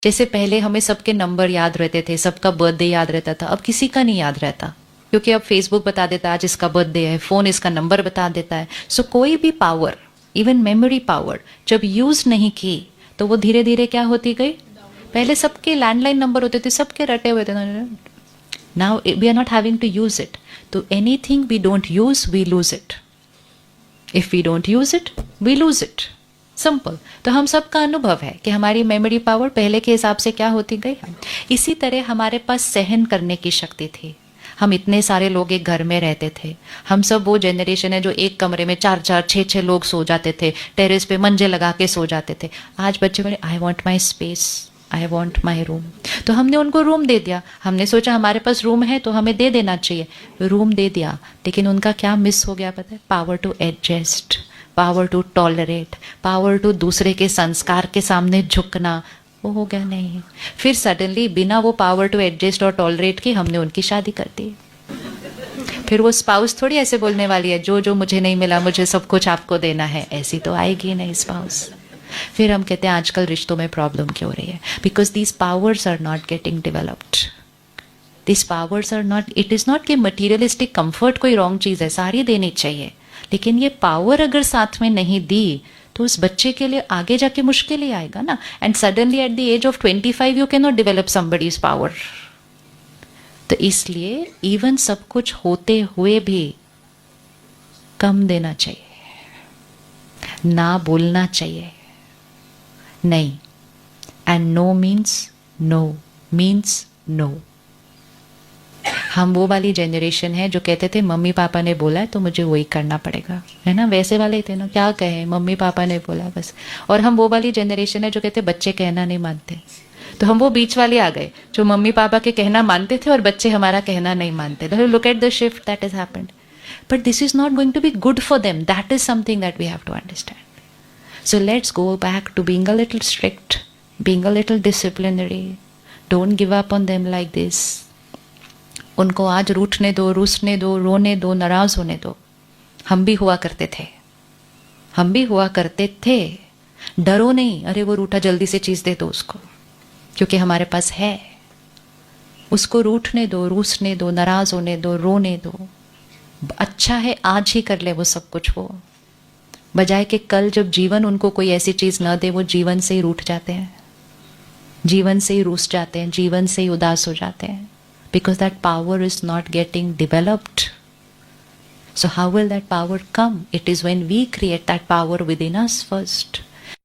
जैसे पहले हमें सबके नंबर याद रहते थे, सबका बर्थडे याद रहता था, अब किसी का नहीं याद रहता, क्योंकि अब फेसबुक बता देता है आज इसका बर्थडे है, फोन इसका नंबर बता देता है। सो कोई भी पावर, इवन मेमोरी पावर जब यूज नहीं की तो वो धीरे धीरे क्या होती गई। पहले सबके लैंडलाइन नंबर होते थे, सबके रटे हुए थे। Now we are not having to use it, तो anything we don't use we lose it, if we don't use it we lose it, simple. तो हम सबका अनुभव है कि हमारी मेमोरी पावर पहले के हिसाब से क्या होती गई। इसी तरह हमारे पास सहन करने की शक्ति थी। हम इतने सारे लोग एक घर में रहते थे, हम सब वो जनरेशन है जो एक कमरे में 4-4, 6-6 लोग सो जाते थे, टेरेस पे मंजे लगा के सो जाते थे। आज बच्चे बोले I want my space, I want my room, तो हमने उनको रूम दे दिया। हमने सोचा हमारे पास रूम है तो हमें दे देना चाहिए, रूम दे दिया। लेकिन उनका क्या मिस हो गया पता है? Power to adjust, power to tolerate, power to दूसरे के संस्कार के सामने झुकना, वो हो गया नहीं। फिर सडनली बिना वो पावर टू एडजस्ट और टॉलरेट के हमने उनकी शादी कर दी। फिर वो स्पाउस थोड़ी ऐसे बोलने वाली है जो जो मुझे नहीं मिला मुझे सब कुछ आपको देना है, ऐसी तो आएगी नहीं स्पाउस। फिर हम कहते हैं आजकल रिश्तों में प्रॉब्लम क्यों हो रही है? Because these powers are not getting developed, this powers are not, it is not कि मटीरियलिस्टिक कंफर्ट कोई रॉन्ग चीज है, सारी देनी चाहिए, लेकिन ये पावर अगर साथ में नहीं दी तो उस बच्चे के लिए आगे जाके मुश्किल ही आएगा ना। And suddenly at the age of 25 you can not develop somebody's power. तो इसलिए इवन सब कुछ होते हुए भी कम देना चाहिए, ना बोलना चाहिए नहीं, and no means no means no. हम वो वाली जनरेशन है जो कहते थे मम्मी पापा ने बोला है तो मुझे वही करना पड़ेगा, है ना, वैसे वाले थे ना, क्या कहे मम्मी पापा ने बोला बस। और हम वो वाली जनरेशन है जो कहते बच्चे कहना नहीं मानते, तो हम वो बीच वाले आ गए जो मम्मी पापा के कहना मानते थे और बच्चे हमारा कहना नहीं मानते। Look at the shift that is happened, but this is not going to be good for them, that is something that we have to understand. So let's go back to being a little strict, being a little disciplinary, don't give up on them like this. उनको आज रूठने दो, रूसने दो, रोने दो, नाराज होने दो। हम भी हुआ करते थे, हम भी हुआ करते थे। डरो नहीं, अरे वो रूठा जल्दी से चीज दे दो उसको, क्योंकि हमारे पास है। उसको रूठने दो, रूसने दो, नाराज होने दो, रोने दो। अच्छा है आज ही कर ले वो सब कुछ, वो बजाय कि कल जब जीवन उनको कोई ऐसी चीज न दे वो जीवन से ही रूठ जाते हैं, जीवन से ही रूस जाते हैं, जीवन से ही उदास हो जाते हैं, because that power is not getting developed. So how will that power come? It is when we create that power within us first.